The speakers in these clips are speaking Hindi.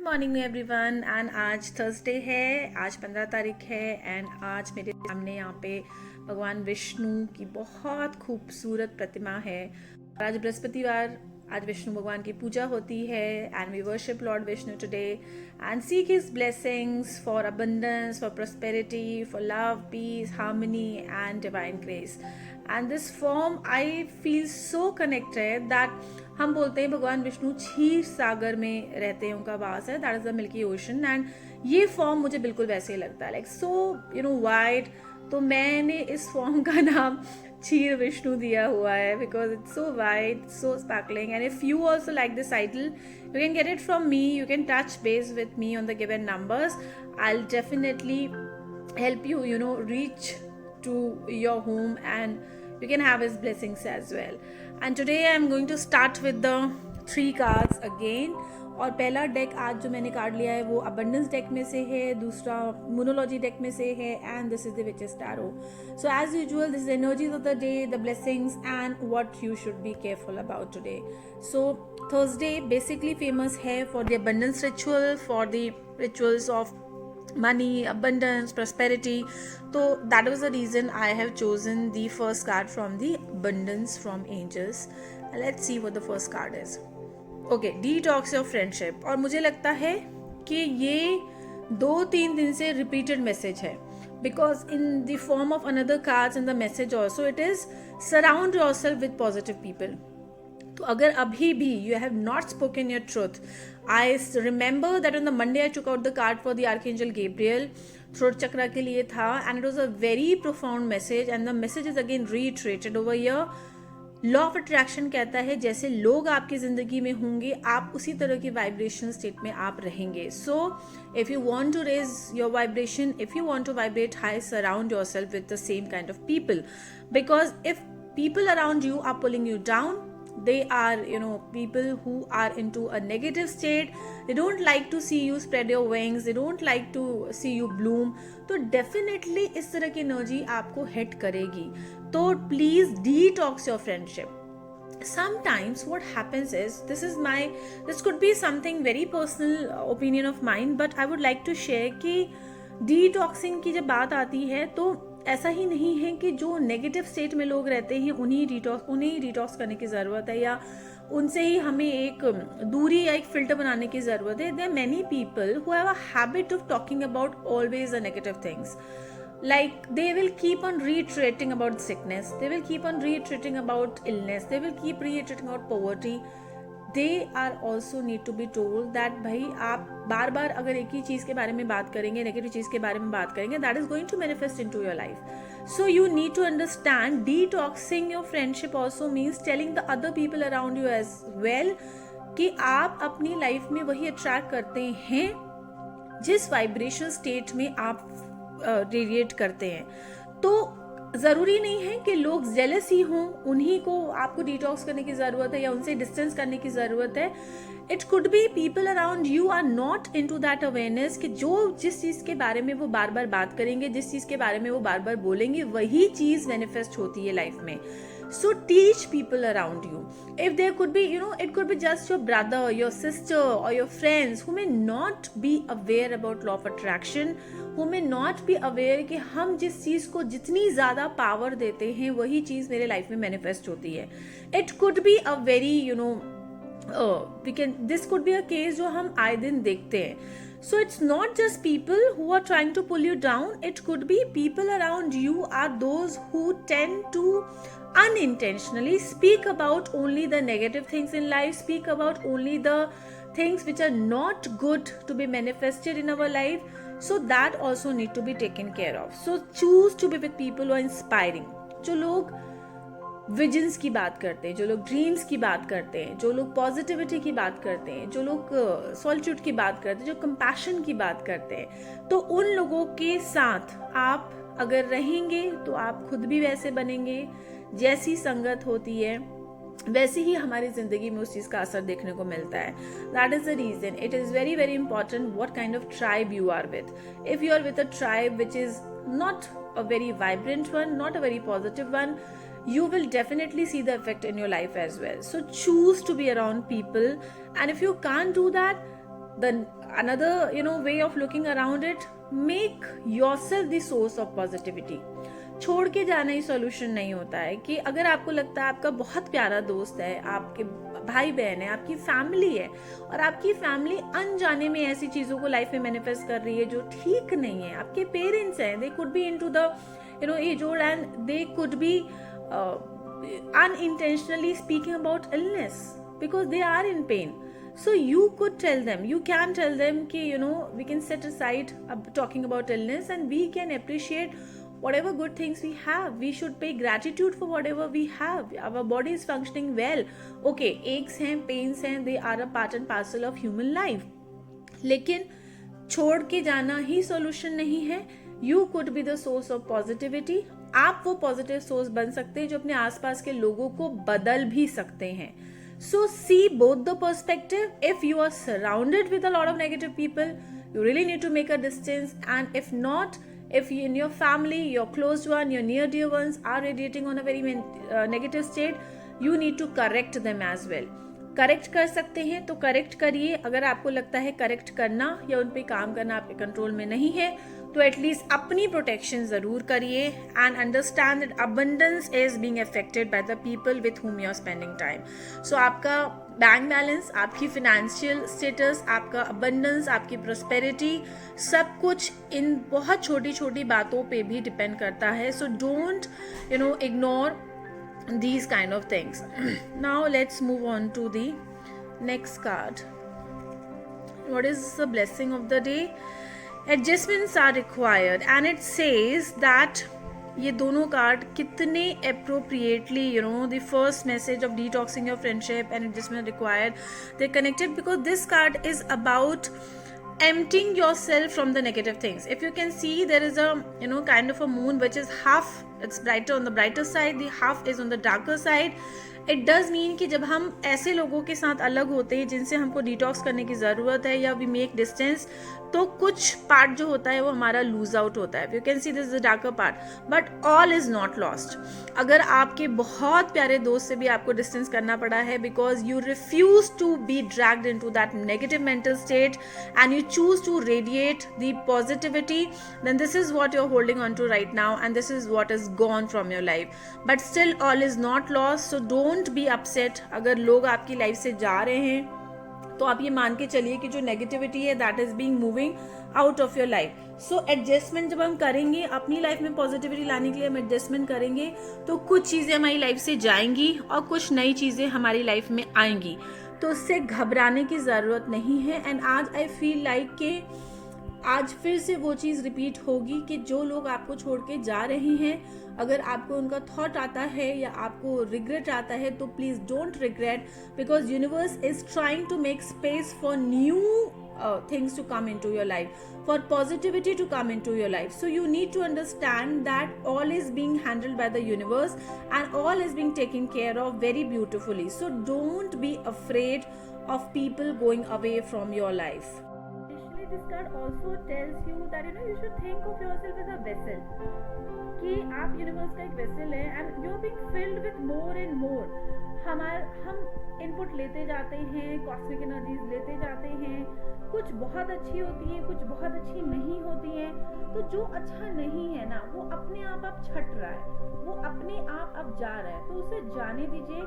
मॉर्निंग एवरीवन एंड आज थर्सडे है, आज 15 तारीख है एंड आज मेरे सामने यहाँ पे भगवान विष्णु की बहुत खूबसूरत प्रतिमा है। आज बृहस्पतिवार, आज विष्णु भगवान की पूजा होती है and we worship lord Vishnu today and seek his blessings for abundance, for prosperity, for love, peace, harmony and divine grace. And this form I feel so connected that हम बोलते हैं भगवान विष्णु क्षीर सागर में रहते हैं, उनका वास है, that is the milky ocean. And ये फॉर्म मुझे बिल्कुल वैसे ही लगता है, लाइक सो वाइड। तो मैंने इस फॉर्म का नाम क्षीर विष्णु दिया हुआ है because it's so wide, so sparkling. And if you also like this title, you can get it from me, you can touch base with me on the given numbers. I will definitely help you, reach to your home and you can have his blessings as well. And today I am going to start with the 3 cards again. और पहला डेक आज जो मैंने कार्ड लिया है वो अबंडेंस डेक में से है, दूसरा मोनोलॉजी डेक में से है and this is the witches tarot. So as usual this is energies of the day, the blessings and what you should be careful about today. So Thursday basically famous है for the abundance ritual, for the rituals of money, abundance, prosperity. So that was the reason I have chosen the first card from the abundance from angels. Let's see what the first card is. Okay, detox your friendship. और मुझे लगता है कि ये 2-3 दिन से repeated message है, because in the form of another cards and the message also it is surround yourself with positive people. तो अगर अभी भी you have not spoken your truth, I remember that on the Monday I took out the card for the archangel Gabriel, throat chakra के लिए था and it was a very profound message and the message is again reiterated over here. Law of attraction कहता है जैसे लोग आपकी जिंदगी में होंगे आप उसी तरह की वाइब्रेशन स्टेट में आप रहेंगे। So if you want to raise your vibration, if you want to vibrate high, surround yourself with the same kind of people, because if people around you are pulling you down, they are people who are into a negative state, they don't like to see you spread your wings, they don't like to see you bloom, तो definitely इस तरह की एनर्जी आपको हिट करेगी। तो please detox your friendship. Sometimes what happens is, this could be something very personal opinion of mine, but I would like to share कि detoxing की जब बात आती है तो ऐसा ही नहीं है कि जो नेगेटिव स्टेट में लोग रहते हैं उन्हें डिटॉक्स करने की ज़रूरत है या उनसे ही हमें एक दूरी या एक फिल्टर बनाने की ज़रूरत है। There are many people who have a habit of talking about always the negative things, like they will keep on reiterating about sickness, they will keep on reiterating about illness, they will keep reiterating about poverty. They are also need to be told that भाई आप बार बार अगर एक ही चीज़ के बारे में बात करेंगे, नेगेटिव चीज़ के बारे में बात करेंगे, that is going to manifest into your life. So you need to understand detoxing your friendship also means telling the other people around you as well कि आप अपनी लाइफ में वही अट्रैक्ट करते हैं जिस वाइब्रेशन स्टेट में आप रेडिएट करते हैं। तो ज़रूरी नहीं है कि लोग जेलस ही हों, उन्हीं को आपको डिटॉक्स करने की ज़रूरत है या उनसे डिस्टेंस करने की ज़रूरत है। It could be people around you are not into that awareness कि जो जिस चीज़ के बारे में वो बार बार बात करेंगे, जिस चीज़ के बारे में वो बार बार बोलेंगे, वही चीज़ मैनिफेस्ट होती है लाइफ में। So teach people around you. If there could be, it could be just your brother, your sister or your friends who may not be aware about law of attraction, who may not be aware कि हम जिस चीज़ को जितनी ज़्यादा पावर देते हैं वही चीज़ मेरे लाइफ में मैनिफेस्ट होती है। It could be a very, this could be a case जो हम आए दिन देखते हैं। So it's not just people who are trying to pull you down, it could be people around you are those who tend to unintentionally speak about only the negative things in life, speak about only the things which are not good to be manifested in our life. So that also need to be taken care of. So choose to be with people who are inspiring. जो लोग विजन्स की बात करते हैं, जो लोग ड्रीम्स की बात करते हैं, जो लोग पॉजिटिविटी की बात करते हैं, जो लोग सॉलिट्यूड की बात करते हैं, जो कंपैशन की बात करते हैं, तो उन लोगों के साथ आप अगर रहेंगे तो आप खुद भी वैसे बनेंगे। जैसी संगत होती है वैसे ही हमारी जिंदगी में उस चीज़ का असर देखने को मिलता है। That is the reason it is very very important what kind of tribe you are with. If you are with a tribe which is not a very vibrant one, not a very positive one, you will definitely see the effect in your life as well. So choose to be around people, and if you can't do that, then another way of looking around it, make yourself the source of positivity. छोड़ के जाना ही सॉल्यूशन नहीं होता है. कि अगर आपको लगता है आपका बहुत प्यारा दोस्त है, आपके भाई बहन है, आपकी फैमिली है, और आपकी फैमिली अनजाने में ऐसी चीजों को लाइफ में मैनिफेस्ट कर रही है जो ठीक नहीं है. आपके पेरेंट्स हैं, they could be into the age old and they could be unintentionally speaking about illness because they are in pain. So you could tell them, you can tell them ki we can set aside talking about illness and we can appreciate whatever good things we have. We should pay gratitude for whatever we have. Our body is functioning well. Okay, aches hain, pains hain, they are a part and parcel of human life. लेकिन छोड़ के जाना ही सॉल्यूशन नहीं है. You could be the source of positivity. आप वो पॉजिटिव सोर्स बन सकते हैं जो अपने आसपास के लोगों को बदल भी सकते हैं. So see both the perspective. If you are surrounded with a lot of negative people, you really need to make a distance. And if not, if in your family, your close one, your near dear ones are radiating on a very negative state, you need to correct them as well. Correct कर सकते हैं तो करेक्ट करिए. अगर आपको लगता है करेक्ट करना या उन पे काम करना आपके कंट्रोल में नहीं है तो एटलीस्ट अपनी प्रोटेक्शन जरूर करिए. And understand that abundance is being affected by the people with whom you are spending time. So आपका बैंक बैलेंस, आपकी फाइनेंशियल स्टेटस, आपका अबंडेंस, आपकी प्रोस्पेरिटी, सब कुछ इन बहुत छोटी छोटी बातों पे भी डिपेंड करता है. So don't ignore these kind of things. Now let's move on to the next card. What is the blessing of the day? Adjustments are required and it says that ये दोनों कार्ड कितने appropriately the first message of detoxing your friendship and adjustment required, they're connected because this card is about emptying yourself from the negative things. If you can see, there is a kind of a moon which is half, it's brighter on the brighter side, the half is on the darker side. It does mean कि जब हम ऐसे लोगों के साथ अलग होते हैं जिनसे हमको डिटॉक्स करने की ज़रूरत है या वी मेक डिस्टेंस, तो कुछ पार्ट जो होता है वो हमारा लूज आउट होता है. You can see this the darker part, but all is not lost. अगर आपके बहुत प्यारे दोस्त से भी आपको डिस्टेंस करना पड़ा है because you refuse to be dragged into that negative mental state and you choose to radiate the positivity, then this is what you are holding on to right now and this is what is gone from your life. But still all is not lost. So don't be upset. अगर लोग आपकी लाइफ से जा रहे हैं तो आप ये मान के चलिए कि जो नेगेटिविटी है that is being moving out of your life. So adjustment जब हम करेंगे अपनी लाइफ में पॉजिटिविटी लाने के लिए, हम एडजस्टमेंट करेंगे तो कुछ चीजें हमारी लाइफ से जाएंगी और कुछ नई चीजें हमारी लाइफ में आएंगी. तो उससे घबराने की जरूरत नहीं है. एंड आज आई फील लाइक कि आज फिर से वो चीज़ रिपीट होगी कि जो लोग आपको छोड़ के जा रहे हैं, अगर आपको उनका थॉट आता है या आपको रिग्रेट आता है तो please don't regret, because universe is trying to make space for new things to come into your life, for positivity to come into your life. So you need to understand that all is being handled by the universe and all is being taken care of very beautifully. So don't be afraid of people going away from your life. Additionally, this card also tells you that you should think of yourself as a vessel, कि आप यूनिवर्स का एक वेसल है and you are being filled with more and more. हम इनपुट लेते जाते हैं, कॉस्मिक एनर्जीज लेते जाते हैं. कुछ बहुत अच्छी होती हैं, कुछ बहुत अच्छी नहीं होती हैं. तो जो अच्छा नहीं है ना वो अपने आप छट रहा है, वो अपने आप अब जा रहा है, तो उसे जाने दीजिए.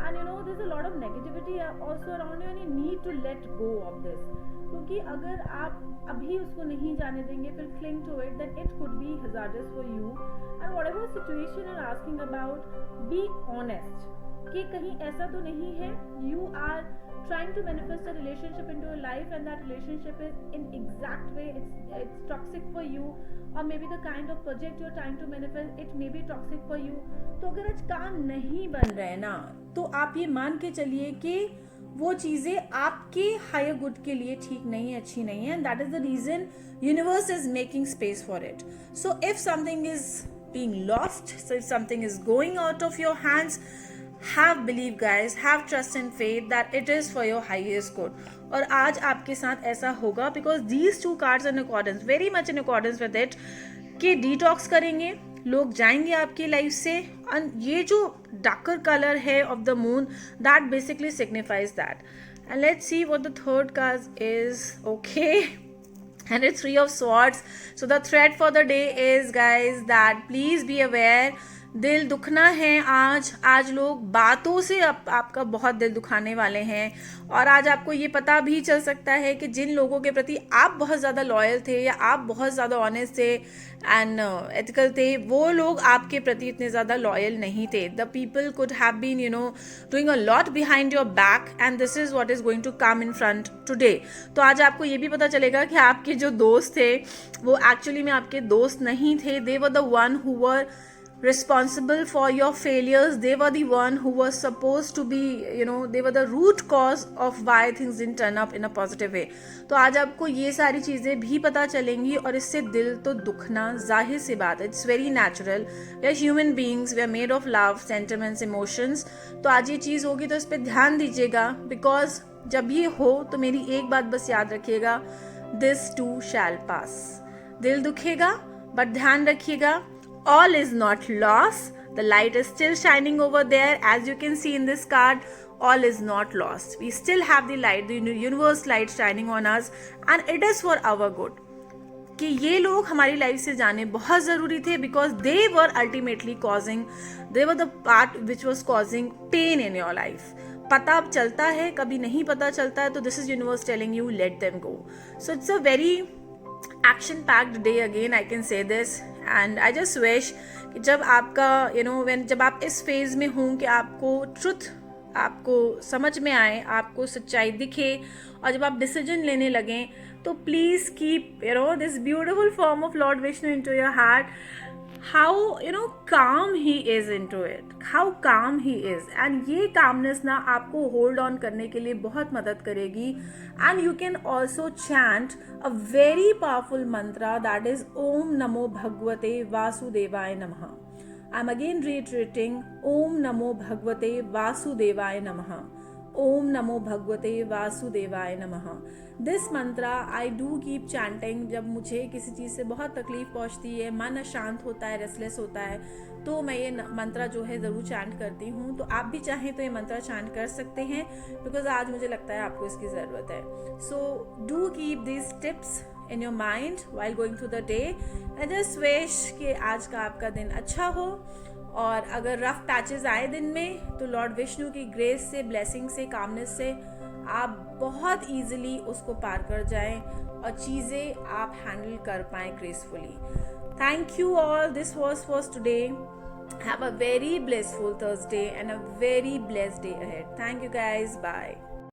And there is a lot of negativity also around you and you need to let go of this. क्योंकि अगर आप अभी उसको नहीं जाने देंगे, फिर cling to it, then it could be hazardous for you. And whatever situation you are asking about, be honest कि कहीं ऐसा तो नहीं है you are trying to manifest a relationship into your life and that relationship is in exact way it's toxic for you, or maybe the kind of project you're trying to manifest it may be toxic for you. तो अगर आज काम नहीं बन रहा है ना तो आप ये मान के चलिए कि वो चीजें आपके हायर गुड के लिए ठीक नहीं है, अच्छी नहीं है, and that is the reason universe is making space for it. So if something is being lost, so if something is going out of your hands, have belief guys, have trust and faith that it is for your highest good. और आज आपके साथ ऐसा होगा because these two cards are in accordance, very much in accordance with it, कि डिटॉक्स करेंगे, लोग जाएंगे आपकी लाइफ से. ये जो डार्कर कलर है of the moon that basically signifies that. And let's see what the third card is. Okay. And it's Three of Swords. So the thread for the day is, guys, that please be aware. दिल दुखना है आज लोग बातों से आपका बहुत दिल दुखाने वाले हैं, और आज आपको ये पता भी चल सकता है कि जिन लोगों के प्रति आप बहुत ज़्यादा लॉयल थे या आप बहुत ज़्यादा ऑनेस्ट थे एंड एथिकल थे, वो लोग आपके प्रति इतने ज़्यादा लॉयल नहीं थे. The people could have been doing a lot behind your back, and this is what is going to come in front today. तो आज आपको ये भी पता चलेगा कि आपके जो दोस्त थे वो एक्चुअली में आपके दोस्त नहीं थे. They were the one who were responsible for your failures. They were the one who was supposed to be, they were the root cause of why things didn't turn up in a positive way. तो आज आपको ये सारी चीज़ें भी पता चलेंगी, और इससे दिल तो दुखना जाहिर सी बात है. It's very natural. We are human beings, we are made of love, sentiments, emotions. तो आज ये चीज़ होगी तो इस पर ध्यान दीजिएगा, बिकॉज जब ये हो तो मेरी एक बात बस याद रखिएगा, दिस टू शैल पास. दिल दुखेगा बट ध्यान रखिएगा, all is not lost. The light is still shining over there. As you can see in this card, all is not lost. We still have the light, the universe light shining on us, and it is for our good. कि ये लोग हमारी लाइफ से जाने बहुत ज़रूरी थे, because they were ultimately causing, they were the part which was causing pain in your life. पता अब चलता है, कभी नहीं पता चलता है, तो this is universe telling you let them go. So it's a very action packed day again, I can say this. And I just wish कि जब आपका जब आप इस फेज में हों कि आपको ट्रुथ आपको समझ में आए, आपको सच्चाई दिखे, और जब आप डिसीजन लेने लगें, तो please keep this beautiful form of Lord Vishnu into your heart. how calm he is into it, how calm he is, and ये calmness ना आपको hold on करने के लिए बहुत मदद करेगी. and you can also chant a very powerful mantra, that is Om Namo Bhagavate Vasudevaya Namaha. I'm again reiterating Om Namo Bhagavate Vasudevaya Namaha. Om Namo Bhagavate Vasudevaya Namaha. This mantra I do keep chanting जब मुझे किसी चीज़ से बहुत तकलीफ पहुँचती है, मन अशांत होता है, रेस्टलेस होता है, तो मैं ये मंत्रा जो है ज़रूर चैंट करती हूँ. तो आप भी चाहें तो ये मंत्रा चैंट कर सकते हैं, बिकॉज आज मुझे लगता है आपको इसकी ज़रूरत है. So do keep this tips in your mind while going through the day. I just wish कि आज का आपका दिन अच्छा हो, और अगर रफ पैचेस आए दिन में तो लॉर्ड विष्णु की ग्रेस से, ब्लेसिंग से, कामनेस से आप बहुत ईजिली उसको पार कर जाएं और चीज़ें आप हैंडल कर पाएं gracefully. Thank you all. This was for today. Have a very blissful Thursday and a very blessed day ahead. Thank you guys. Bye.